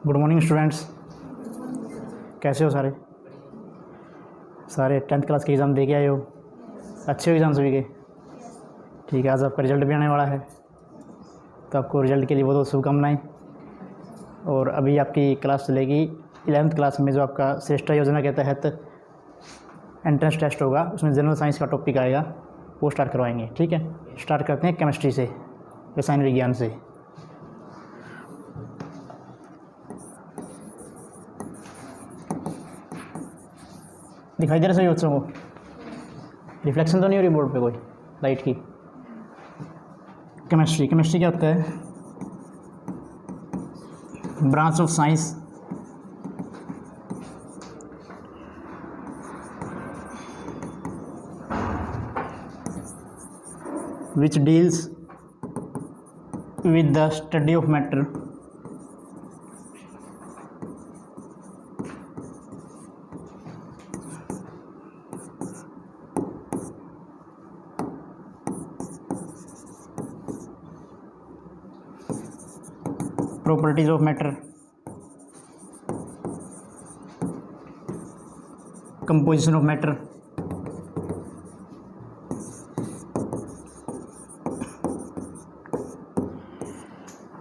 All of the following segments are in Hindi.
गुड मॉर्निंग स्टूडेंट्स, कैसे हो सारे? सारे 10th क्लास के एग्ज़ाम दे के आए हो? अच्छे हो एग्ज़ाम सभी के? ठीक है, आज आपका रिज़ल्ट भी आने वाला है, तो आपको रिज़ल्ट के लिए बहुत बहुत शुभकामनाएँ। और अभी आपकी क्लास चलेगी 11th क्लास में, जो आपका श्रेष्ठा योजना के तहत एंट्रेंस टेस्ट होगा, उसमें जनरल साइंस का टॉपिक आएगा, वो स्टार्ट करवाएंगे। ठीक है, स्टार्ट करते हैं केमिस्ट्री से, रसायन विज्ञान से। दिखाई दे रहा सभी बच्चों को? रिफ्लेक्शन तो नहीं हो रही बोर्ड पे कोई लाइट की? केमिस्ट्री क्या होता है? Branch of science which deals with the study of matter properties of matter, composition of matter,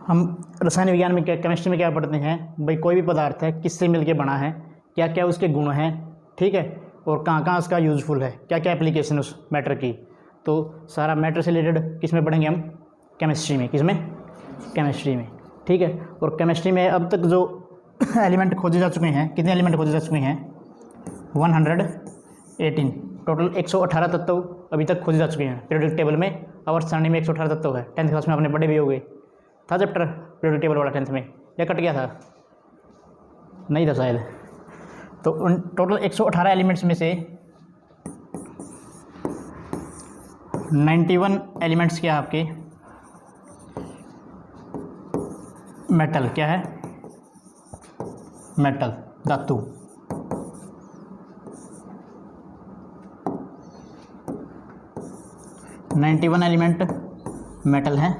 हम रसायन विज्ञान में क्या, केमिस्ट्री में क्या पढ़ते हैं भाई? कोई भी पदार्थ है किससे मिलके बना है, क्या क्या उसके गुण हैं, ठीक है, और कहाँ कहाँ उसका यूज़फुल है, क्या क्या एप्लीकेशन उस मैटर की। तो सारा मैटर से रिलेटेड किस में पढ़ेंगे हम? केमिस्ट्री में। किस में? केमिस्ट्री में। ठीक है, और केमिस्ट्री में अब तक जो एलिमेंट खोजे जा चुके हैं, कितने एलिमेंट खोजे जा चुके हैं? 118। टोटल 118 तत्व अभी तक खोजे जा चुके हैं पीरियोडिक टेबल में। आवर्त सारणी में 118 तत्व है। 10th क्लास में आपने पढ़े भी हो गए। था चैप्टर पीरियोडिक टेबल वाला 10th में, या कट गया था? नहीं था शायद। तो उन टोटल 118 एलिमेंट्स में से 91 एलिमेंट्स क्या आपके मेटल? क्या है? मेटल, धातु। नाइन्टी-वन एलिमेंट मेटल हैं,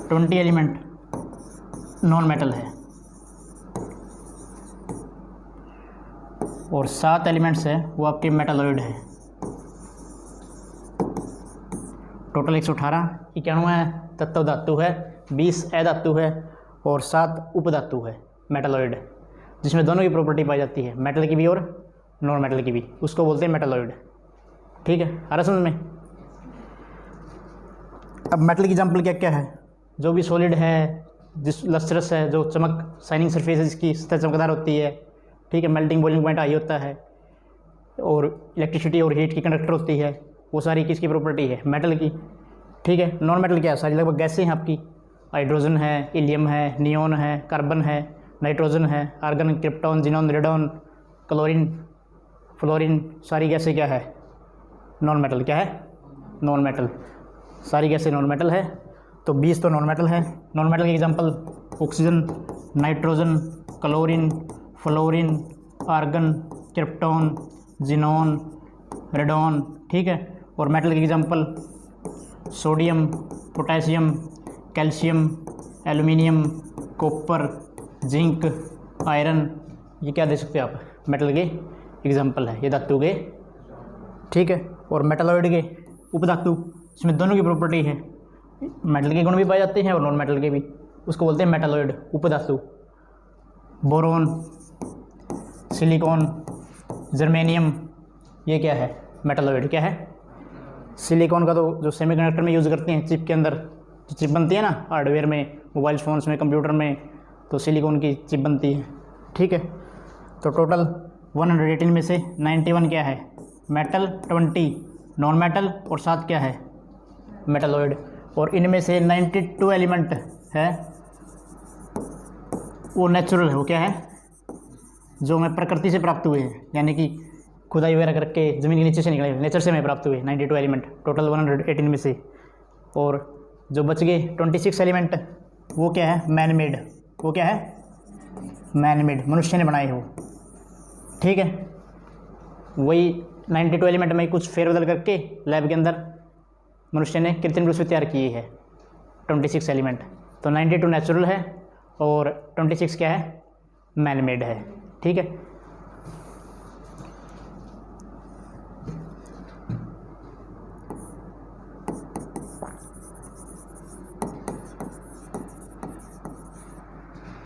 20 एलिमेंट नॉन मेटल है, और 7 एलिमेंट्स है वो आपके मेटालॉइड है। टोटल 118। 91 तत्व धातु है, 20 अधातु है, और 7 उपधातु है मेटालॉइड, जिसमें दोनों की प्रॉपर्टी पाई जाती है, मेटल की भी और नॉन मेटल की भी। उसको बोलते हैं मेटालॉइड। ठीक है, आ रहा समझ में? अब मेटल की एग्जाम्पल क्या क्या है? जो भी सॉलिड है, जिस लस्ट्रस है, जो चमक, शाइनिंग सरफेस है, जिसकी सतह चमकदार होती है, ठीक है, मेल्टिंग बॉइलिंग पॉइंट हाई होता है, और इलेक्ट्रिसिटी और हीट की कंडक्टर होती है, वो सारी किसकी प्रॉपर्टी है? मेटल की। ठीक है, नॉन मेटल क्या है? सारी लगभग गैसें हैं आपकी। हाइड्रोजन है, हीलियम है, नियोन है, कार्बन है, नाइट्रोजन है, argon, krypton, xenon, radon, chlorine, fluorine, सारी गैसें क्या है? Non metal. क्या है? Non metal. सारी गैसें नॉन मेटल है। तो 20 तो नॉन मेटल है। नॉन मेटल के example oxygen, nitrogen, chlorine, fluorine, argon, krypton, xenon, radon. ठीक है, और मेटल के example sodium, potassium, calcium, aluminium, copper, zinc, iron. ये क्या दे सकते हैं आप? मेटल के एग्जांपल है, ये धातु के। ठीक है, और मेटालॉइड के उपधातु, इसमें दोनों की प्रॉपर्टी है, मेटल के गुण भी पाए जाते हैं और नॉन मेटल के भी। उसको बोलते हैं मेटालॉइड, उपधातु। बोरोन, सिलिकॉन, जर्मेनियम, ये क्या है? मेटालॉइड। क्या है? सिलिकॉन का तो जो सेमीकंडक्टर में यूज़ करते हैं, चिप के अंदर जो चिप बनती है ना, हार्डवेयर में, मोबाइल फ़ोन्स में, कंप्यूटर में, तो सिलिकॉन की चिप बनती है। ठीक है, तो टोटल 118 में से 91 क्या है? मेटल, 20 नॉन मेटल, और 7 क्या है? मेटालॉइड। और इनमें से 92 एलिमेंट है वो नेचुरल है। वो क्या है? जो हमें प्रकृति से प्राप्त हुए हैं, यानी कि खुदाई वगैरह करके ज़मीन के नीचे से निकले, नेचर से हमें प्राप्त हुए 92 एलिमेंट टोटल 118 में से। और जो बच गए 26 एलिमेंट, वो क्या है? Man made. वो क्या है? मैन मेड, मनुष्य ने बनाए हो। ठीक है, वही 92 एलिमेंट में कुछ फेरबदल करके लैब के अंदर मनुष्य ने कृत्रिम रूप से तैयार किए है। 26 एलिमेंट। तो 92 नेचुरल है और 26 क्या है, मैन मेड है। ठीक है,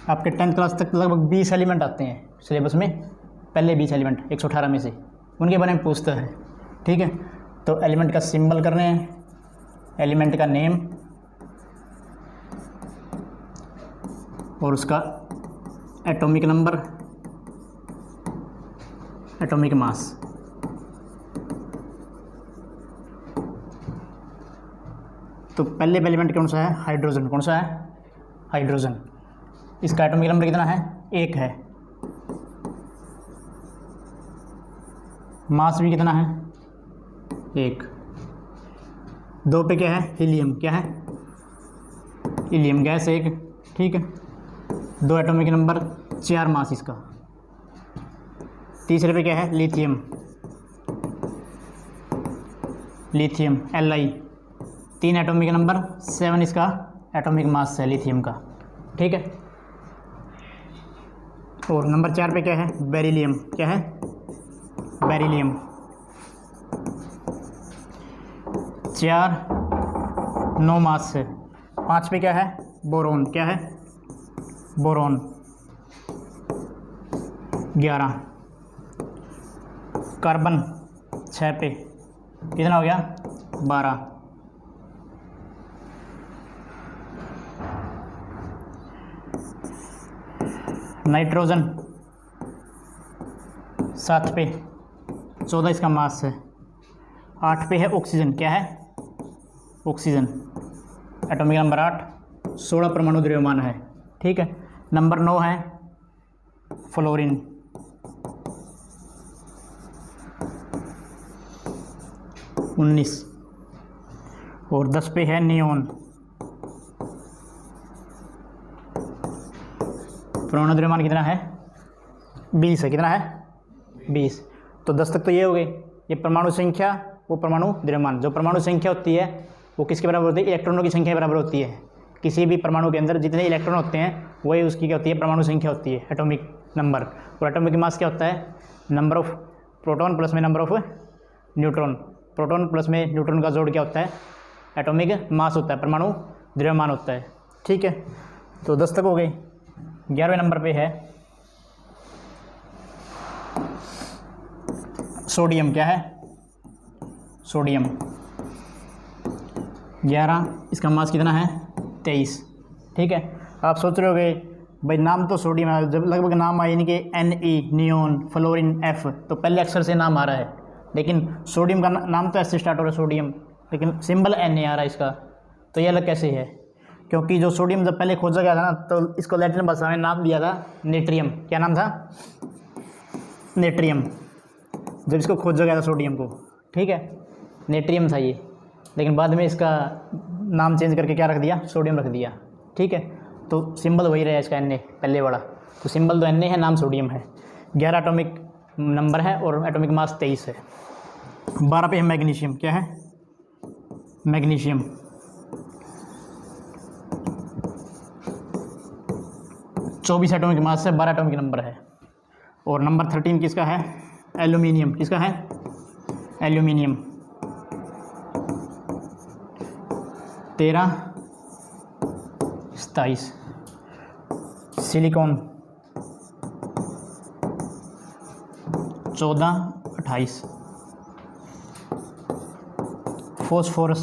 आपके 10th क्लास तक लगभग 20 एलिमेंट आते हैं सिलेबस में, पहले 20 एलिमेंट 118 में से, उनके बारे में पूछता है। ठीक है, तो एलिमेंट का सिंबल कर रहे हैं, एलिमेंट का नेम और उसका एटॉमिक नंबर, एटॉमिक मास। तो पहले एलिमेंट कौन सा है, हाइड्रोजन। कौन सा है, हाइड्रोजन। इसका एटॉमिक नंबर कितना है, 1 है। मास भी कितना है, 1। 2 पे क्या है, हीलियम। क्या है, हीलियम गैस 1। ठीक है, 2 एटॉमिक नंबर, 4 मास इसका। तीसरे पे क्या है, lithium, lithium Li, 3 atomic number, 7 इसका एटॉमिक मास है लिथियम का। ठीक है, और नंबर 4 पे क्या है, बेरिलियम। क्या है, बेरिलियम। 4, 9 मास है। 5 पे क्या है, बोरोन। क्या है, बोरोन, 11। कार्बन 6 पे कितना हो गया, 12। नाइट्रोजन 7 पे, 14 इसका मास है। 8 पे है ऑक्सीजन। क्या है, ऑक्सीजन, एटॉमिक नंबर 8, 16 परमाणु द्रव्यमान है। ठीक है, नंबर 9 है फ्लोरीन, 19। और 10 पे है नियोन, परमाणु द्रव्यमान कितना है, 20 है। कितना है, 20। तो 10 तक तो ये हो गई, ये परमाणु संख्या, वो परमाणु द्रव्यमान। जो परमाणु संख्या होती है वो किसके बराबर होती है, इलेक्ट्रॉनों की संख्या के बराबर होती है। किसी भी परमाणु के अंदर जितने इलेक्ट्रॉन होते हैं वही उसकी क्या होती है, परमाणु संख्या होती है, एटॉमिक नंबर। और एटॉमिक मास क्या होता है, नंबर ऑफ प्रोटॉन प्लस में number of neutron. Proton plus में न्यूट्रॉन का जोड़ क्या होता है, एटॉमिक मास होता है, परमाणु द्रव्यमान होता है। ठीक है, तो 10 तक हो गई। 11वें नंबर पे है सोडियम। क्या है, सोडियम, 11। इसका मास कितना है, 23। ठीक है, आप सोच रहे होगे भाई नाम तो सोडियम है, जब लगभग नाम आए यानी कि Ne, नियोन, फ्लोरीन, F, तो पहले अक्षर से नाम आ रहा है। लेकिन सोडियम का नाम तो ऐसे स्टार्ट हो रहा है सोडियम, लेकिन सिंबल Na आ रहा है इसका। तो ये अलग कैसे है, क्योंकि जो सोडियम जब पहले खोजा गया था ना, तो इसको लैटिन भाषा में नाम दिया था नेट्रियम। क्या नाम था, नेट्रियम, जब इसको खोजा गया था सोडियम को। ठीक है, नेट्रियम था ये, लेकिन बाद में इसका नाम चेंज करके क्या रख दिया, सोडियम रख दिया। ठीक है, तो सिंबल वही रहा इसका Na पहले वाला, तो सिंबल तो Na है, नाम सोडियम है। 11 एटॉमिक नंबर है और एटॉमिक मास 23 है। 12 पे है मैग्नीशियम। क्या है, मैग्नीशियम, 24 एटॉमिक मास है, 12 एटॉमिक नंबर है। और नंबर 13 किसका है, एल्यूमिनियम। किसका है, aluminium, 13, 27। Silicon 14, 28। Phosphorus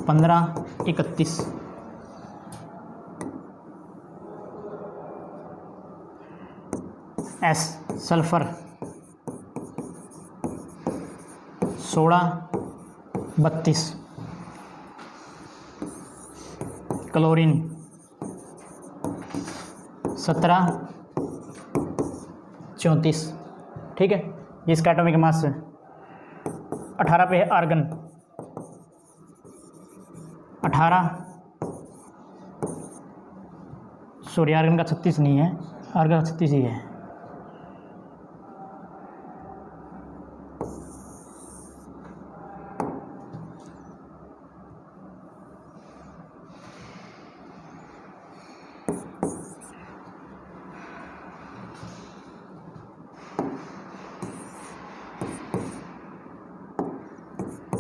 15, 31। S sulphur 16, 32। Chlorine 17, 34। ठीक है, ये इसका एटॉमिक मास है। 18 पे है आर्गन, 18, सॉरी आर्गन का 36 नहीं है, आर्गन का 36 ही है।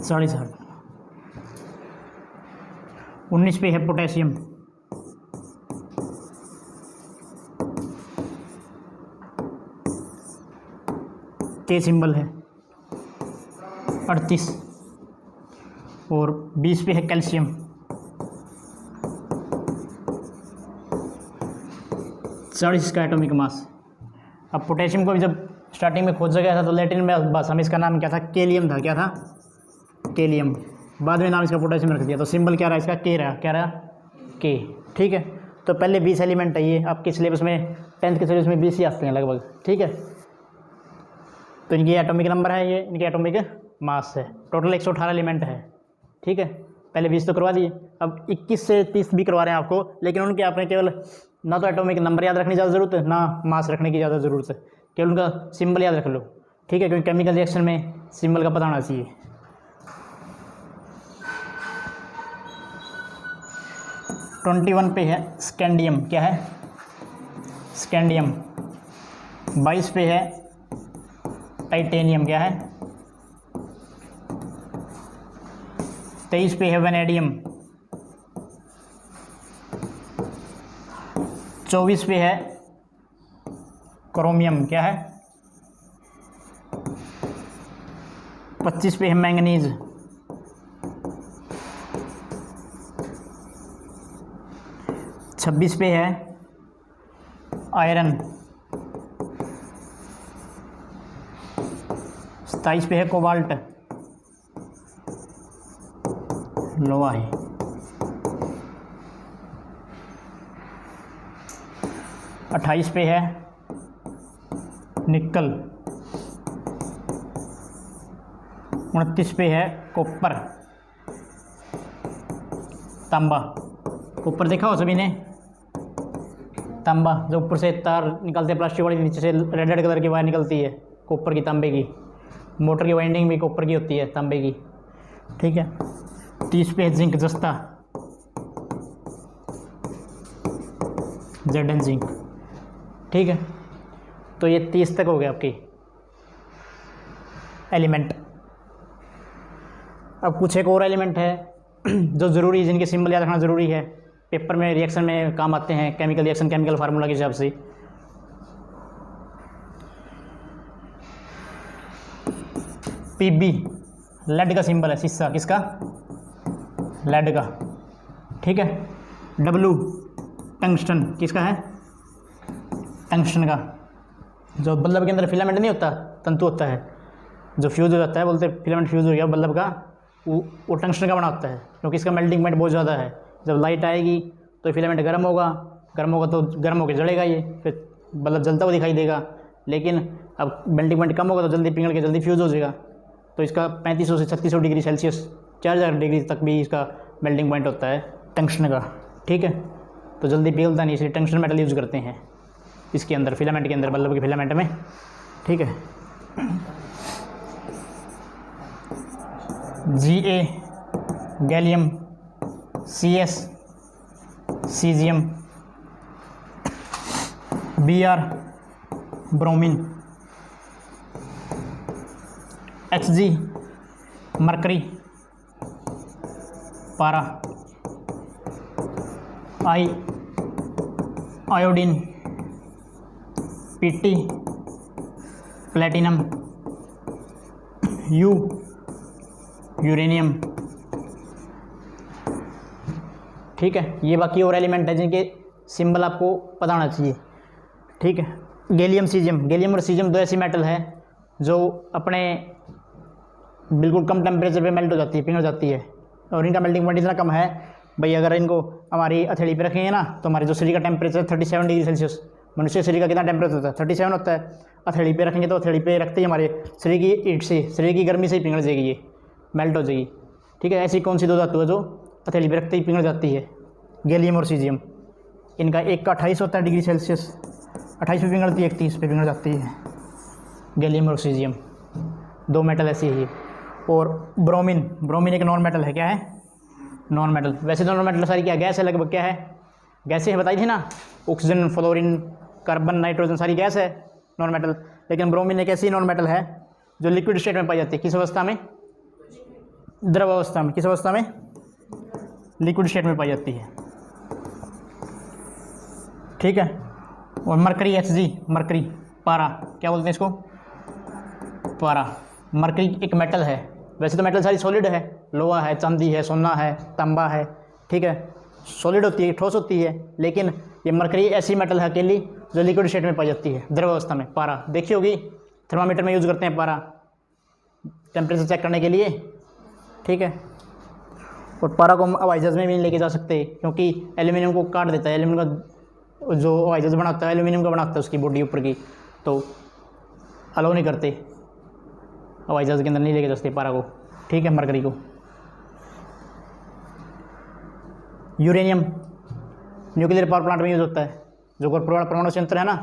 60। 19 पे है पोटेशियम, के सिंबल है 38। और 20 पे है कैल्शियम, इसका एटॉमिक मास। अब पोटेशियम को भी जब स्टार्टिंग में खोजा गया था तो लैटिन में भाषा में इसका नाम क्या था, केलियम था। क्या था? केलियम। बाद में नाम इसका पोटेशियम रख दिया, तो सिंबल क्या रहा इसका? के रहा। क्या रहा? के। ठीक है, तो पहले 20 एलिमेंट है ये आपके सिलेबस में, 10th के सिलेबस में 20 ही आते हैं लगभग। ठीक है, तो इनकी एटॉमिक नंबर है, ये इनके एटॉमिक मास है। टोटल 118 एलिमेंट है। ठीक है, पहले 20 तो करवा दिए, अब 21 से 30 भी करवा रहे हैं आपको, लेकिन उनके आपने केवल ना तो एटॉमिक नंबर याद रखने की ज़्यादा ज़रूरत है, ना मास रखने की ज़्यादा ज़रूरत है, केवल उनका सिंबल याद रख लो। ठीक है, क्योंकि केमिकल रिएक्शन में सिंबल का पता होना चाहिए। ट्वेंटी 21 पे है स्कैंडियम। क्या है? स्कैंडियम। 22 पे है टाइटेनियम। क्या है? 23 पे है वेनेडियम। 24 पे है क्रोमियम। क्या है? 25 पे है मैंगनीज। 26 पे है आयरन। 27 पे है कोबाल्ट, लोहा है। 28 पे है निकल। 29 पे है कॉपर, तांबा। कॉपर देखा हो सभी ने? तांबा, जो ऊपर से तार निकलते हैं प्लास्टिक वाली, नीचे से रेड रेड कलर की वायर निकलती है, कॉपर की, तांबे की। मोटर की वाइंडिंग भी कॉपर की होती है, तांबे की। ठीक है, 30 पे है जिंक, जस्ता, जेड एन जिंक। ठीक है, तो ये 30 तक हो गया आपकी एलिमेंट। अब कुछ एक और एलिमेंट है जो ज़रूरी, जिनके सिंबल याद रखना ज़रूरी है, पेपर में रिएक्शन में काम आते हैं, केमिकल रिएक्शन, केमिकल फार्मूला के हिसाब से। पीबी लेड का सिंबल है, शीशा। किसका? लेड का। ठीक है, डब्लू टंगस्टन। किसका है? टंगस्टन का। जो बल्ब के अंदर फिलामेंट नहीं होता, तंतु होता है, जो फ्यूज़ हो जाता है, बोलते हैं फिलामेंट फ्यूज़ हो गया बल्ब का, वो टंगस्टन का बना होता है, क्योंकि इसका मेल्टिंग पॉइंट बहुत ज़्यादा है। जब लाइट आएगी तो फिलामेंट गर्म होगा तो गर्म होकर जलेगा ये, फिर बल्ब जलता हुआ दिखाई देगा। लेकिन अब मेल्टिंग पॉइंट कम होगा तो जल्दी पिघल के जल्दी फ्यूज़ हो जाएगा। तो इसका 3500 से 3600 डिग्री सेल्सियस, 4000 डिग्री तक भी इसका मेल्टिंग पॉइंट होता है टंगस्टन का। ठीक है, तो जल्दी पिघलता नहीं, इसलिए टंगस्टन मेटल यूज़ करते हैं इसके अंदर, फिलामेंट के अंदर, बल्ब के फिलामेंट में। ठीक है, Ga gallium, Cs caesium, Br bromine, Hg mercury, पारा, I iodine, Pt platinum, U uranium. ठीक है, ये बाकी और एलिमेंट है जिनके सिंबल आपको पता होना चाहिए। ठीक है, गैलियम सीजियम। गैलियम और सीजियम दो ऐसी मेटल है जो अपने बिल्कुल कम टेम्परेचर पे मेल्ट हो जाती है, पिघल जाती है, और इनका मेल्टिंग पॉइंट इतना कम है भाई, अगर इनको हमारी हथेली पे रखेंगे ना तो हमारे जो शरीर का टेम्परेचर 37 डिग्री सेल्सियस, मनुष्य शरीर का कितना टेम्परेचर होता है? 37 होता है। हथेली पे रखेंगे तो हथेली पे रखते ही हमारे शरीर की हीट से, शरीर की गर्मी से ही पिघल जाएगी, ये मेल्ट हो जाएगी। ठीक है, ऐसी कौन सी दो धातु है जो हथेली पे रखते ही पिघल जाती है? गैलियम और सीजियम। इनका एक का 28 होता है डिग्री सेल्सियस, 28 पे पिघलती है, एक 30 पे पिघल जाती है। गैलियम और सीजियम दो मेटल ऐसी है। और ब्रोमीन, ब्रोमीन एक नॉन मेटल है। क्या है? Non metal. वैसे तो नॉन मेटल सारी क्या गैस है लगभग, क्या है? गैसें बताई थी ना, ऑक्सीजन, फ्लोरीन, कार्बन, नाइट्रोजन, सारी गैस है नॉन मेटल। लेकिन ब्रोमीन एक ऐसी नॉन मेटल है जो लिक्विड स्टेट में पाई जाती है। किस अवस्था में? द्रव अवस्था में, किस अवस्था में? लिक्विड स्टेट में पाई जाती है, ठीक है। और मरकरी Hg, मरकरी पारा, क्या बोलते हैं इसको? पारा। मरकरी एक मेटल है, वैसे तो मेटल सारी सॉलिड है, लोहा है, चांदी है, सोना है, तांबा है, ठीक है, सॉलिड होती है, ठोस होती है, लेकिन ये मरकरी ऐसी मेटल है अकेली जो लिक्विड स्टेट में पाई जाती है, द्रव अवस्था में। पारा देखी होगी, थर्मामीटर में यूज़ करते हैं पारा, टेम्परेचर चेक करने के लिए, ठीक है। और पारा को हम हवाई जहाज़ में भी नहीं लेके जा सकते, क्योंकि एल्यूमिनियम को काट देता है। एल्यूमिनियम का जो हवाई जहाज़ बनाता है एल्यूमिनियम का बनाता है, उसकी बॉडी ऊपर की, तो अलाउ नहीं करते, हवाई जहाज़ के अंदर नहीं लेके जा सकते पारा को, ठीक है, मरकरी को। यूरेनियम न्यूक्लियर पावर प्लांट में यूज़ होता है, जो परमाणु संयंत्र है ना,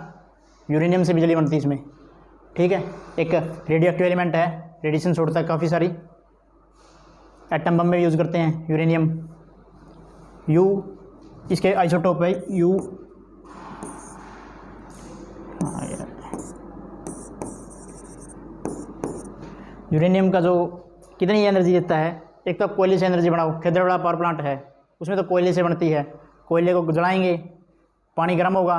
यूरेनियम से बिजली बनती है इसमें, ठीक है। एक रेडियो एक्टिव एलिमेंट है, रेडिएशन छोड़ता है काफ़ी सारी, एटम बम में यूज़ करते हैं यूरेनियम। यू इसके आइसोटोप है यू, यूरेनियम का जो कितनी एनर्जी देता है, एक तो कोयले से एनर्जी बनाओ, खेदरवाड़ा पावर प्लांट है, उसमें तो कोयले से बनती है, कोयले को जलाएंगे, पानी गर्म होगा,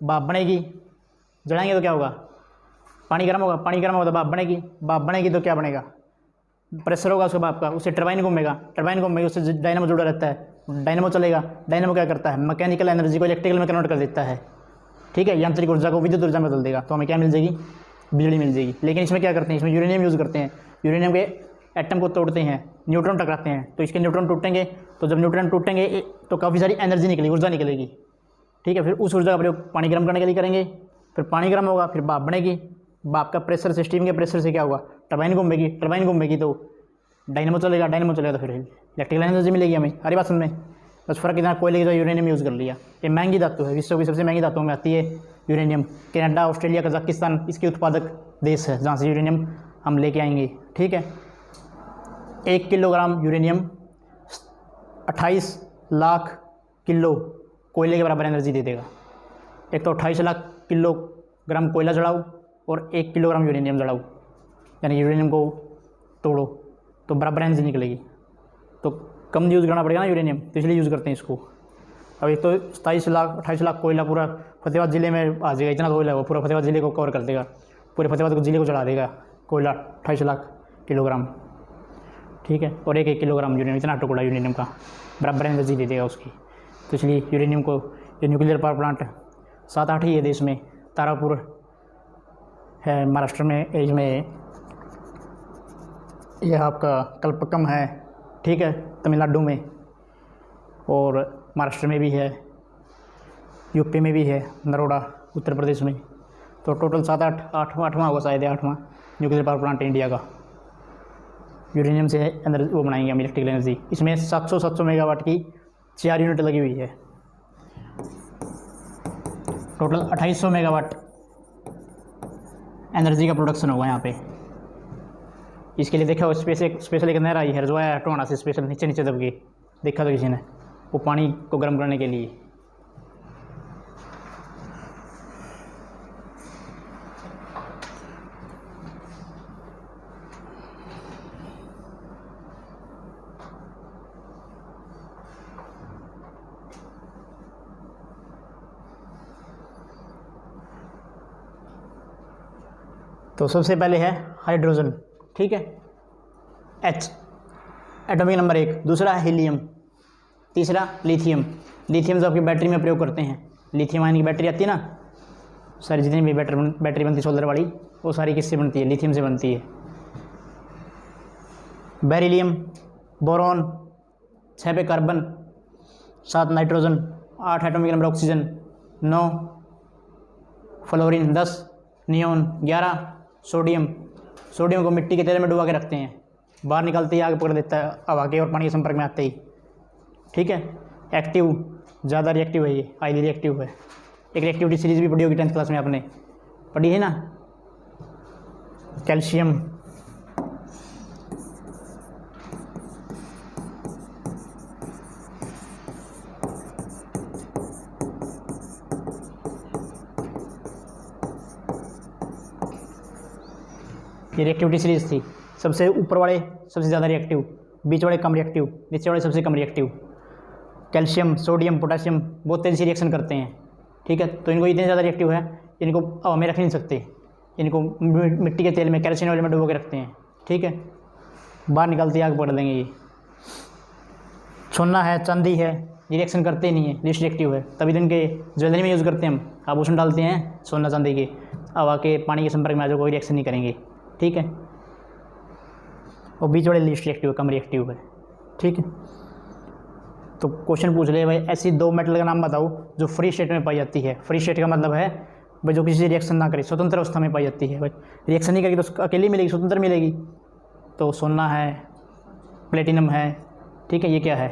भाप बनेगी, जलाएंगे तो क्या होगा? पानी गर्म होगा, पानी गर्म होगा तो भाप बनेगी, भाप बनेगी तो क्या बनेगा? प्रेशर होगा उसका भाप का, उससे टरबाइन घूमेगा, टरबाइन घूमेगी, उससे डायनामो जुड़ा रहता है, डायनामो चलेगा, डायनामो क्या करता है? मैकेनिकल एनर्जी को इलेक्ट्रिकल में कन्वर्ट कर देता है, ठीक है, यांत्रिक ऊर्जा को विद्युत ऊर्जा में बदल देगा, तो हमें क्या मिल जाएगी? बिजली मिल जाएगी। लेकिन इसमें क्या करते हैं? इसमें यूरेनियम यूज़ करते हैं, यूरेनियम के एटम को तोड़ते हैं, न्यूट्रॉन टकराते हैं, तो इसके न्यूट्रॉन टूटेंगे, तो जब न्यूट्रॉन टूटेंगे तो काफ़ी सारी एनर्जी निकलेगी, ऊर्जा निकलेगी, ठीक है। फिर उस ऊर्जा का प्रयोग पानी गर्म करने के लिए करेंगे, फिर पानी गर्म होगा, फिर भाप बनेगी, भाप का प्रेशर से, स्टीम के प्रेशर से क्या होगा? टरबाइन घूमेगी, टरबाइन घूमेगी तो डायनामो चलेगा, डायनामो चलेगा तो फिर इलेक्ट्रिकल एनर्जी मिलेगी हमें। हरी बात समझ में? बस फ़र्क इतना, कोयले की जगह यूरेनियम यूज़ कर लिया। ये महंगी धातु है, विश्व की सबसे महंगी धातुओं में आती है यूरेनियम। कनाडा, ऑस्ट्रेलिया, कजाकिस्तान इसके उत्पादक देश है, जहाँ से यूरेनियम हम लेके आएंगे, ठीक है। 1 किलोग्राम यूरेनियम 28 लाख किलो कोयले के बराबर एनर्जी दे देगा। एक तो 28 लाख किलोग्राम कोयला जलाओ और 1 किलोग्राम यूरेनियम जलाओ, यानी यूरेनियम को तोड़ो तो बराबर एनर्जी निकलेगी। तो कम यूज़ करना पड़ेगा ना यूरेनियम, तो इसलिए यूज़ करते हैं इसको। अब एक तो 28 लाख कोयला पूरा फतेहाबाद ज़िले में आ जाएगा, इतना कोयला वो पूरा फतेहाबाद ज़िले को कवर कर देगा, पूरे फतेहाबाद ज़िले को जला देगा कोयला, 28 लाख किलोग्राम, ठीक है। और 1 किलोग्राम यूरेनियम, इतना टुकड़ा यूरेनियम का बराबर एनर्जी दे देगा उसकी। तो इसलिए यूरेनियम को, ये न्यूक्लियर पावर प्लांट 7-8 ही है देश में। तारापुर है महाराष्ट्र में, इसमें यह आपका कल्पक्कम है, ठीक है, तमिलनाडु में, और महाराष्ट्र में भी है, यूपी में भी है, नरोडा उत्तर प्रदेश में। तो टोटल 8वां होगा शायद, 8वां न्यूक्लियर पावर प्लांट इंडिया का। यूरेनियम से एनर्जी वो बनाएंगे हम, इलेक्ट्रिकल एनर्जी। इसमें 700 मेगावाट की 4 यूनिट लगी हुई है, टोटल 2800 मेगावाट एनर्जी का प्रोडक्शन होगा यहाँ पे। इसके लिए देखा स्पेशल एक नहर आई है, रजवाया टोहाना से स्पेशल नीचे दब गई, देखा तो किसी ने, वो पानी को गर्म करने के लिए। तो सबसे पहले है हाइड्रोजन, ठीक है, H एटॉमिक नंबर 1, दूसरा है हीलियम, तीसरा लिथियम। लिथियम जो आपकी बैटरी में प्रयोग करते हैं, लिथियम आयन की बैटरी आती है ना, सारी जितनी भी बैटरी बनती है सोलर वाली, वो सारी किससे बनती है? लिथियम से बनती है। बेरिलियम, बोरॉन, 6 पे carbon, 7 nitrogen, 8 atomic number oxygen, 9 fluorine, 10 neon, 11 sodium. Sodium को मिट्टी के तेल में डुबा के रखते हैं, बाहर निकलते ही आग पकड़ देता है हवा के और पानी के संपर्क में आते ही, ठीक है। एक्टिव, ज़्यादा रिएक्टिव है, ये हाईली रिएक्टिव है। एक रिएक्टिविटी सीरीज भी पढ़ी होगी 10th क्लास में आपने, पढ़ी है ना, कैल्शियम, ये रिएक्टिविटी सीरीज थी। सबसे ऊपर वाले सबसे ज़्यादा रिएक्टिव, बीच वाले कम रिएक्टिव, नीचे वाले सबसे कम रिएक्टिव। कैल्शियम, सोडियम, पोटेशियम बहुत तेज़ी से रिएक्शन करते हैं, ठीक है। तो इनको इतने ज़्यादा रिएक्टिव है, इनको हवा में रख नहीं सकते, इनको मिट्टी के तेल में कैल्शियम ऑयल में डुबो के रखते हैं, ठीक है। बाहर निकलती आग पकड़ देंगे ये। सोना है, चांदी है, ये रिएक्शन करते ही नहीं है, लीस्ट रिएक्टिव है, तभी तो इनके ज्वेलरी में यूज़ करते हैं हम। आभूषण डालते हैं सोना चांदी के, हवा के पानी के संपर्क में आ जाओ, कोई रिएक्शन नहीं करेंगे, ठीक है। और बीच वाले लीस्ट रिएक्टिव, कम रिएक्टिव है, ठीक है। तो क्वेश्चन पूछ ले भाई, ऐसी दो मेटल का नाम बताओ जो फ्री स्टेट में पाई जाती है। फ्री स्टेट का मतलब है भाई जो किसी से रिएक्शन ना करे, स्वतंत्र अवस्था में पाई जाती है। भाई रिएक्शन नहीं करेगी तो अकेली मिलेगी, स्वतंत्र मिलेगी। तो सोना है, प्लेटिनम है, ठीक है। ये क्या है,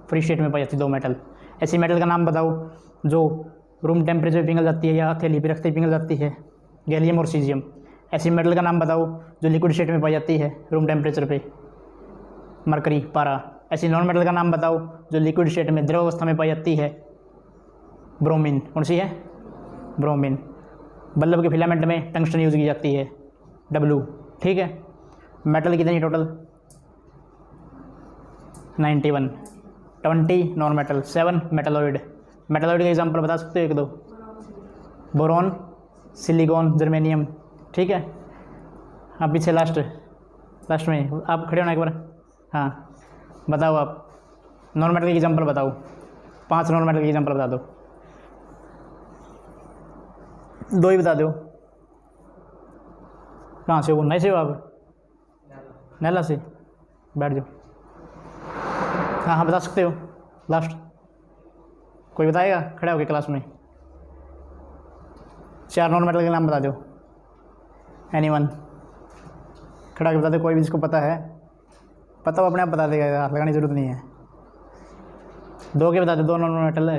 फ्री स्टेट में पाई जाती है दो मेटल। ऐसी मेटल का नाम बताओ जो रूम टेम्परेचर पिघल जाती है या हथेली पे रखते ही पिघल जाती है। गैलियम और सीजियम। ऐसी मेटल का नाम बताओ जो लिक्विड स्टेट में पाई जाती है रूम टेम्परेचर पे। मरकरी, पारा। ऐसी नॉन मेटल का नाम बताओ जो लिक्विड स्टेट में द्रव अवस्था में पाई जाती है। ब्रोमीन। कौन सी है, ब्रोमीन। बल्ब के फिलामेंट में टंगस्टन यूज़ की जाती है, डब्लू, ठीक है। मेटल कितनी total, 91। 20 non metal, 7 metalloid. Metalloid का एग्जांपल बता सकते हो एक दो? बोरॉन, सिलिकॉन, जर्मेनियम, ठीक है। हाँ पीछे लास्ट में आप खड़े होना एक बार। हाँ बताओ आप नॉन मेटल के एग्जांपल बताओ, 5 नॉन मेटल के एग्जांपल बता दो। 2 ही बता दो। कहाँ से हो, नहीं से हो आप? नैला से, बैठ जाओ। हाँ हाँ बता सकते हो लास्ट। कोई बताएगा खड़े होके क्लास में? 4 नॉन मेटल के नाम बता दो। एनीवन खड़ा होकर बता दो, कोई भी जिसको पता है। पता हो अपने आप बता देगा, हाथ लगाने की जरूरत नहीं है। 2 के बता दो, 2 नॉन मेटल है।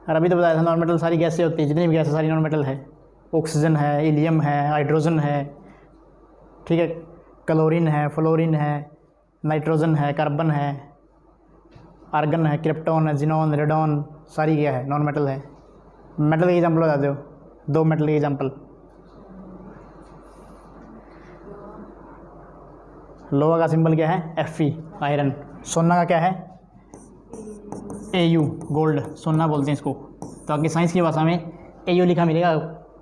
और अभी तो बताया था नॉन मेटल सारी गैसें होती है, जितनी भी गैसें सारी नॉन मेटल है। ऑक्सीजन है, हीलियम है, हाइड्रोजन है, ठीक है। क्लोरीन है, फ्लोरीन है, नाइट्रोजन है, कार्बन है, आर्गन है, क्रिप्टॉन है, जिनॉन, रेडॉन, सारी क्या है, नॉन मेटल है। मेटल के एग्जाम्पल बता दो, 2 मेटल के एग्जाम्पल। लोहा का सिंबल क्या है, Fe, आयरन। सोना का क्या है, Au, गोल्ड, सोना बोलते हैं इसको। तो आगे साइंस की भाषा में Au लिखा मिलेगा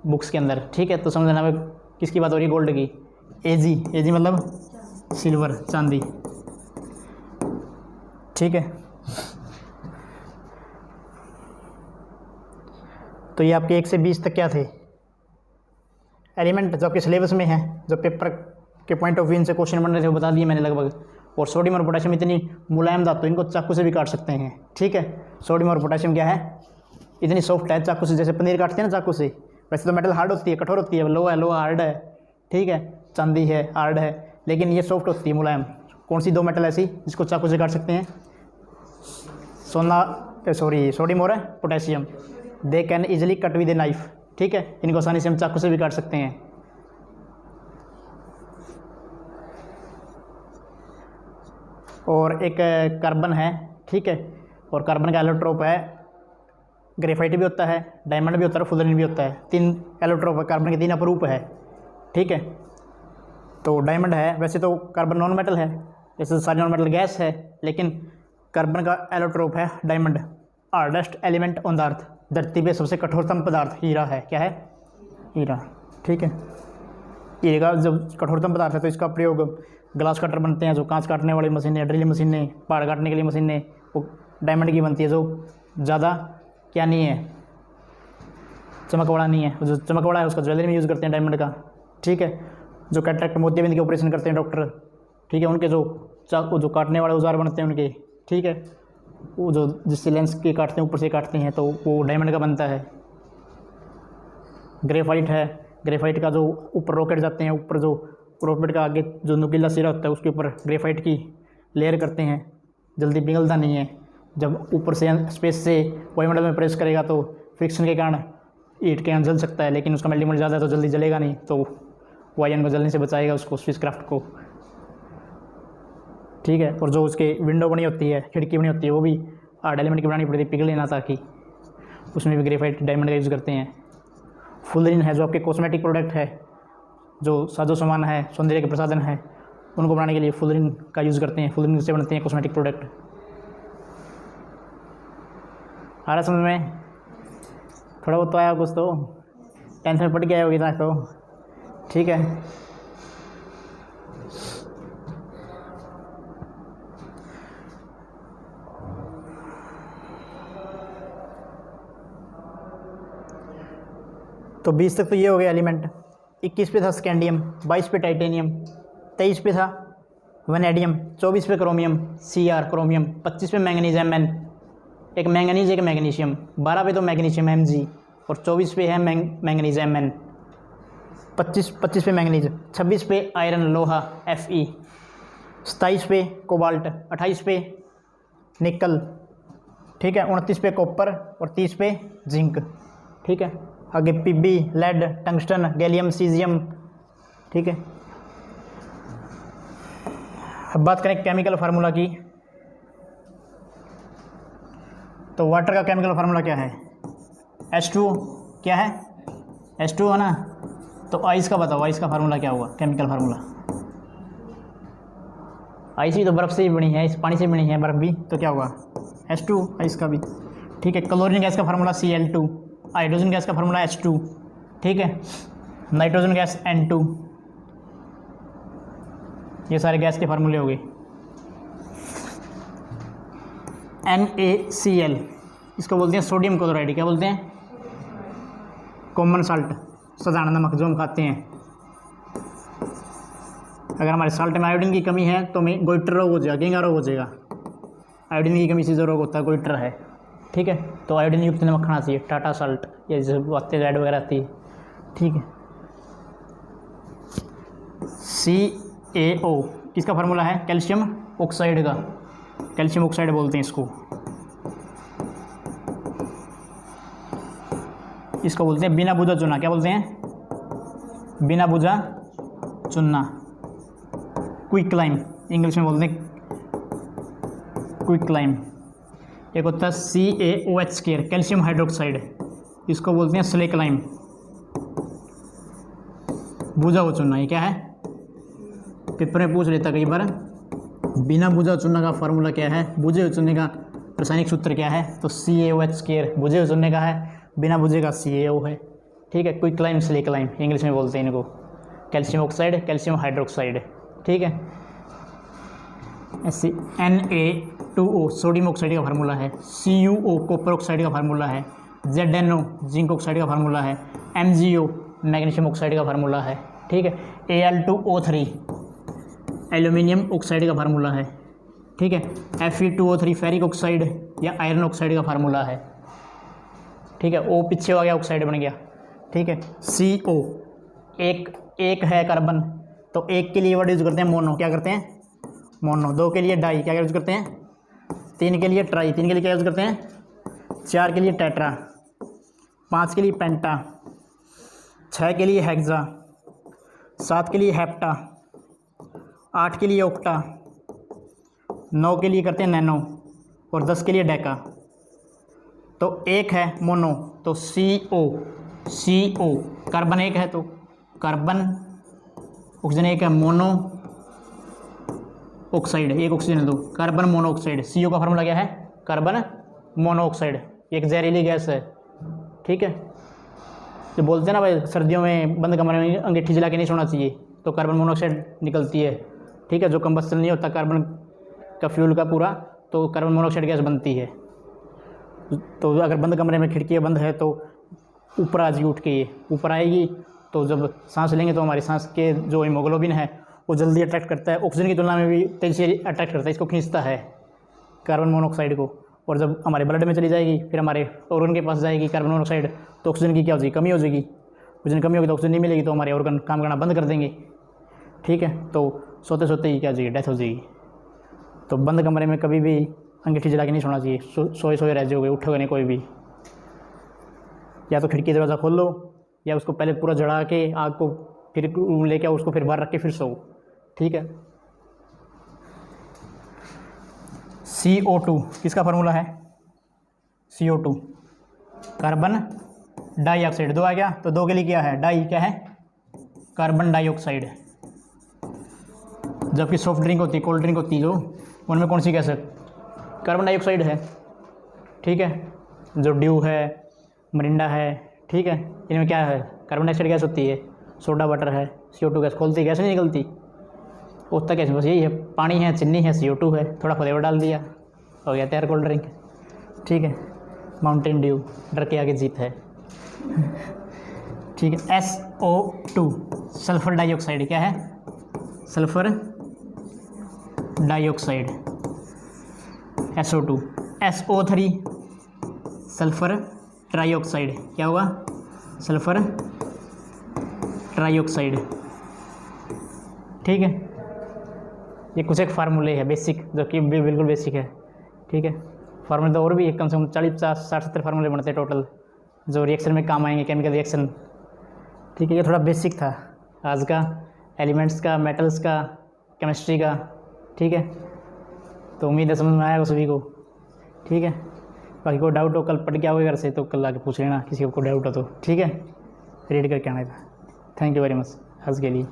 बुक्स के अंदर, ठीक है। तो समझना है किसकी बात हो रही है, गोल्ड की। Ag मतलब सिल्वर, चांदी, ठीक है। तो ये आपके 1 से 20 तक क्या थे, एलिमेंट जो आपके सिलेबस में है, जो पेपर के पॉइंट ऑफ व्यू से क्वेश्चन बन रहे थे वो बता दिए मैंने लगभग। और सोडियम और पोटेशियम इतनी मुलायम धातु, इनको चाकू से भी काट सकते हैं, ठीक है। सोडियम और पोटेशियम क्या है, इतनी सॉफ्ट है, चाकू से जैसे पनीर काटते हैं ना चाकू से, वैसे तो मेटल हार्ड होती है, कठोर होती है। लोहा हार्ड है, ठीक है। चांदी है, हार्ड है, लेकिन ये सॉफ्ट होती है, मुलायम। कौन सी 2 मेटल ऐसी जिसको चाकू से काट सकते हैं, सोडियम और potassium. They can easily cut with a knife, ठीक है। इनको आसानी से हम चाकू से भी काट सकते हैं। और एक कार्बन है, ठीक है। और कार्बन का एलोट्रोप है, ग्रेफाइट भी होता है, डायमंड भी होता है, फुलरिन भी होता है। 3 एलोट्रोप है, कार्बन के 3 अपरूप है, ठीक है। तो डायमंड है, वैसे तो कार्बन नॉन मेटल है, जैसे सारी नॉन मेटल गैस है, लेकिन कार्बन का एलोट्रोप है diamond. Hardest element on the earth, धरती पे सबसे कठोरतम पदार्थ हीरा है। क्या है, हीरा, ठीक है। हीरे का जब कठोरतम पदार्थ है तो इसका प्रयोग ग्लास कटर बनते हैं, जो कांच काटने वाली मशीनें, ड्रिल मशीनें, पहाड़ काटने के लिए मशीनें, वो डायमंड की बनती है, जो ज़्यादा क्या नहीं है, चमक वाला नहीं है। जो चमक वाला है उसका ज्वेलरी में यूज़ करते हैं डायमंड का, ठीक है। जो कैटरेक्ट मोतियाबिंद के ऑपरेशन करते हैं डॉक्टर, ठीक है, उनके जो काटने वाले औजार बनते हैं उनके, ठीक है, वो जो जिससे लेंस के काटते हैं, ऊपर से काटते हैं, तो वो डायमंड का बनता है। ग्रेफाइट है, ग्रेफाइट का जो ऊपर रॉकेट जाते हैं, ऊपर जो रॉकेट का आगे जो नुकीला सिरा होता है उसके ऊपर ग्रेफाइट की लेयर करते हैं, जल्दी पिघलता नहीं है। जब ऊपर से स्पेस से वायुमंडल में प्रेस करेगा तो फ्रिक्शन के कारण हीट के कारण जल सकता है, लेकिन उसका मेल्टिंग पॉइंट ज़्यादा है तो जल्दी जलेगा नहीं, तो वायन को जलने से बचाएगा उसको, स्पेसक्राफ्ट को, ठीक है। और जो उसके विंडो बनी होती है, खिड़की बनी होती है, वो भी हार्ड एलिमेंट की बनानी पड़ती है, पिघले ना, ताकि उसमें भी ग्रेफाइट डायमंड का यूज़ करते हैं। फुलरिन है जो आपके कॉस्मेटिक प्रोडक्ट है, जो साजो सामान है, सौंदर्य के प्रसाधन है, उनको बनाने के लिए फुलरिन का यूज़ करते हैं। फुलरिन से बनते हैं कॉस्मेटिक प्रोडक्ट। आ रहा समझ में? थोड़ा बहुत तो आया कुछ तो, टेंशन में पड़ गया होगी ना तो, ठीक है। तो 20 तक तो ये हो गया एलिमेंट। 21 पे था स्कैंडियम, 22 पे टाइटेनियम, 23 पे था वैनेडियम, 24 पे क्रोमियम Cr क्रोमियम, 25 पे मैंगनीज Mn, एक मैंगनीज एक मैग्नीशियम, 12 पे तो मैग्नीशियम Mg और 24 पे है मैंगनीज Mn, 25 पे मैंगनीज, 26 पे आयरन लोहा Fe, 27 पे कोबाल्ट, 28 पे निकल, ठीक है, 29 पे कॉपर और 30 पे जिंक, ठीक है। आगे Pb, lead, tungsten, gallium, caesium, ठीक है। अब बात करें केमिकल फार्मूला की, तो वाटर का केमिकल फार्मूला क्या है? H2O। क्या है? H2O है ना। तो आइस का बताओ, आइस का फार्मूला क्या होगा? केमिकल फार्मूला, आइस भी तो बर्फ़ से ही बनी है, इस पानी से बनी है बर्फ़ भी, तो क्या होगा? H2O आइस का भी, ठीक है। क्लोरीन गैस का फार्मूला Cl2, हाइड्रोजन गैस का फार्मूला H2, ठीक है। नाइट्रोजन गैस N2, ये सारे गैस के फार्मूले हो गए। NaCl, इसको बोलते हैं सोडियम क्लोराइड। क्या बोलते हैं? कॉमन साल्ट, साधारण नमक जो हम खाते हैं। अगर हमारे साल्ट में आयोडीन की कमी है तो हमें गोइटर रोग हो जाएगा, गेंगा रोग हो जाएगा। आयोडीन की कमी से जो रोग होता है गोइटर है, ठीक है। तो आयोडीन युक्त नमक खाना चाहिए, टाटा साल्ट, या जैसे बातें ऐड वगैरह आती है, ठीक है। CaO किसका फार्मूला है? कैल्शियम ऑक्साइड का, कैल्शियम ऑक्साइड बोलते हैं इसको। इसको बोलते हैं बिना बुझा चूना। क्या बोलते हैं? बिना बुझा चुनना, क्विक लाइम, इंग्लिश में बोलते हैं क्विक लाइम। एक होता है CaOH कैल्शियम हाइड्रोक्साइड, इसको बोलते हैं स्लेक लाइम, बुझा हुआ चूना। ये क्या है? पेपर में पूछ लेता कई बार, बिना बुझा चूना का फार्मूला क्या है, बुझे हुए चूने का रासायनिक सूत्र क्या है? तो CaOH, बुझे हुए चूने का है, बिना बुझे का CaO है, ठीक है। Quick lime, slack lime English में बोलते हैं इनको, कैल्शियम ऑक्साइड, कैल्शियम हाइड्रोक्साइड, ठीक है। ऐसे Na2O सोडियम ऑक्साइड का फार्मूला है, CuO कॉपर ऑक्साइड का फार्मूला है, ZnO जिंक ऑक्साइड का फार्मूला है, MgO मैग्नीशियम ऑक्साइड का फार्मूला है, ठीक है। Al2O3 एल्यूमिनियम ऑक्साइड का फार्मूला है, ठीक है। Fe2O3 फेरिक ऑक्साइड या आयरन ऑक्साइड का फार्मूला है, ठीक है। O पीछे हो गया, ऑक्साइड बन गया, ठीक है। CO एक है कार्बन, तो एक के लिए वर्ड यूज़ करते हैं मोनो। क्या करते हैं? मोनो। दो के लिए डाई, क्या यूज़ करते हैं? तीन के लिए ट्राई, तीन के लिए क्या यूज़ करते हैं? चार के लिए टेट्रा, पाँच के लिए पेंटा, छः के लिए हेक्सा, सात के लिए हेप्टा, आठ के लिए ऑक्टा, 9 के लिए करते हैं नैनो और 10 के लिए डेका। तो एक है मोनो, तो CO कार्बन एक है, तो कार्बन ऑक्सीजन एक है, मोनो ऑक्साइड एक ऑक्सीजन है, दो कार्बन मोनोऑक्साइड। CO का फार्मूला क्या है? कार्बन मोनोऑक्साइड, एक जहरीली गैस है, ठीक है। जो बोलते हैं ना भाई सर्दियों में बंद कमरे में अंगीठी जला के नहीं सोना चाहिए, तो कार्बन मोनोऑक्साइड निकलती है, ठीक है। जो कंबस्टन नहीं होता कार्बन का फ्यूल का पूरा, तो कार्बन मोनोऑक्साइड गैस बनती है। तो अगर बंद कमरे में खिड़कियाँ बंद है तो ऊपर आ जाएगी, उठ के ये ऊपर आएगी, तो जब सांस लेंगे तो हमारी सांस के जो हीमोग्लोबिन है वो जल्दी अट्रैक्ट करता है, ऑक्सीजन की तुलना में भी तेज़ी से अट्रैक्ट करता है, इसको खींचता है कार्बन मोनोऑक्साइड को। और जब हमारे ब्लड में चली जाएगी, फिर हमारे ऑर्गन के पास जाएगी कार्बन मोनोऑक्साइड, तो ऑक्सीजन की क्या हो जाएगी? कमी हो जाएगी। ऑक्सीजन कमी होगी तो ऑक्सीजन नहीं मिलेगी, तो हमारे ऑर्गन काम करना बंद कर देंगे, ठीक है। तो सोते सोते ही क्या हो जाएगी? डेथ हो जाएगी। तो बंद कमरे में कभी भी अंगीठी जला के नहीं सोना चाहिए, सोए सोए रह जाओगे, उठोगे नहीं कोई भी। या तो खिड़की दरवाज़ा खोल लो, या उसको पहले पूरा जला के आग को फिर लेके आओ, उसको फिर बाहर रख के फिर सो, ठीक है। CO2 किसका फार्मूला है? CO2 carbon dioxide. दो आ गया, तो दो के लिए क्या है? डाई क्या है? Carbon dioxide. जबकि सॉफ्ट ड्रिंक होती है, कोल्ड ड्रिंक होती है जो, उनमें कौन सी गैस है? कार्बन डाइऑक्साइड है। ठीक है, जो ड्यू है, मरिंडा है, ठीक है, इनमें क्या है? कार्बन डाइऑक्साइड गैस होती है। सोडा वाटर है, CO2 गैस। खोलती गैस नहीं निकलती, उतना गैस बस यही है। पानी है, चीनी है, CO2 है, थोड़ा फ्लेवर डाल दिया, हो गया तैयार कोल्ड ड्रिंक। ठीक है, माउंटेन ड्यू, डर के आगे जीत है। ठीक है, SO2 सल्फर डाइऑक्साइड क्या है? Sulphur dioxide, SO2। SO3 sulphur trioxide, क्या होगा? Sulphur trioxide. ठीक है, ये कुछ एक फार्मूले है बेसिक, जो कि बिल्कुल बेसिक है। ठीक है, फार्मूले तो और भी है, कम से कम 40, 50, 60, 70 फार्मूले बनते हैं टोटल, जो रिएक्शन में काम आएंगे, केमिकल रिएक्शन। ठीक है, ये थोड़ा बेसिक था आज का, एलिमेंट्स का, मेटल्स का, केमिस्ट्री का। ठीक है, तो उम्मीद है समझ में आएगा सभी को। ठीक है, बाकी कोई डाउट हो कल पढ़ के आओगे घर से तो कल आके पूछ लेना, किसी को डाउट हो तो। ठीक है, रीड करके आना था। थैंक यू वेरी मच आज के लिए।